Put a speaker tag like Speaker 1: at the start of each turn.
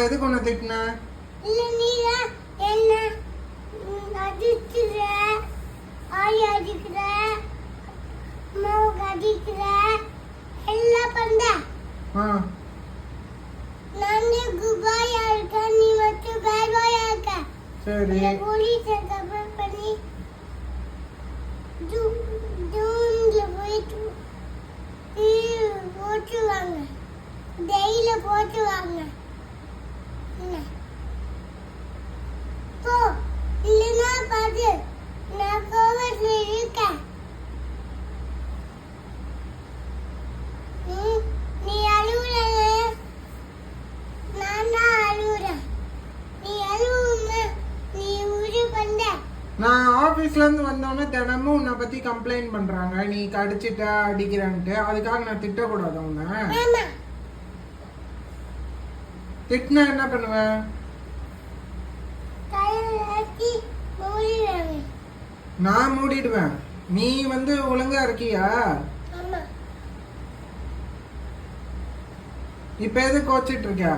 Speaker 1: நான் எதுக்கு உன்னை திட்டினேன்?
Speaker 2: இல்ல நீதான் என்ன அடிக்கிற, ஆய் அடிக்கிற, மோக அடிக்கிற, எல்லாம் பண்ண. நானே குபாயா இருக்க, நீ மட்டும் பேட்பாயா இருக்க.
Speaker 1: சரி.
Speaker 2: போலீஸ் கவர் பண்ணி ஜூன்ல போயிட்டு போட்டுவாங்க, டெய்ல போட்டுவாங்க. போ, இல்லைன்னா பாரு நான் கோவத்துல இருக்கேன். நீ அழுவுற, நான் தான் அழுவுறேன். நீ அழுவுங்க, நீ உரு பண்ண.
Speaker 1: நான் ஆபீஸ்ல இருந்து வந்தோடனே தினமும் உன்னை பத்தி கம்ப்ளைண்ட் பண்றாங்க, நீ கடிச்சிட்ட அடிக்கிறன்ட்டு. அதுக்காக நான் திட்டக்கூடாது உன்னை? திட்டினா என்ன பண்ணுவேன்? நான் மூடிடுவேன். நீ வந்து ஒழுங்கா இருக்கியா? இப்ப எது கோச்சிட்டு இருக்க?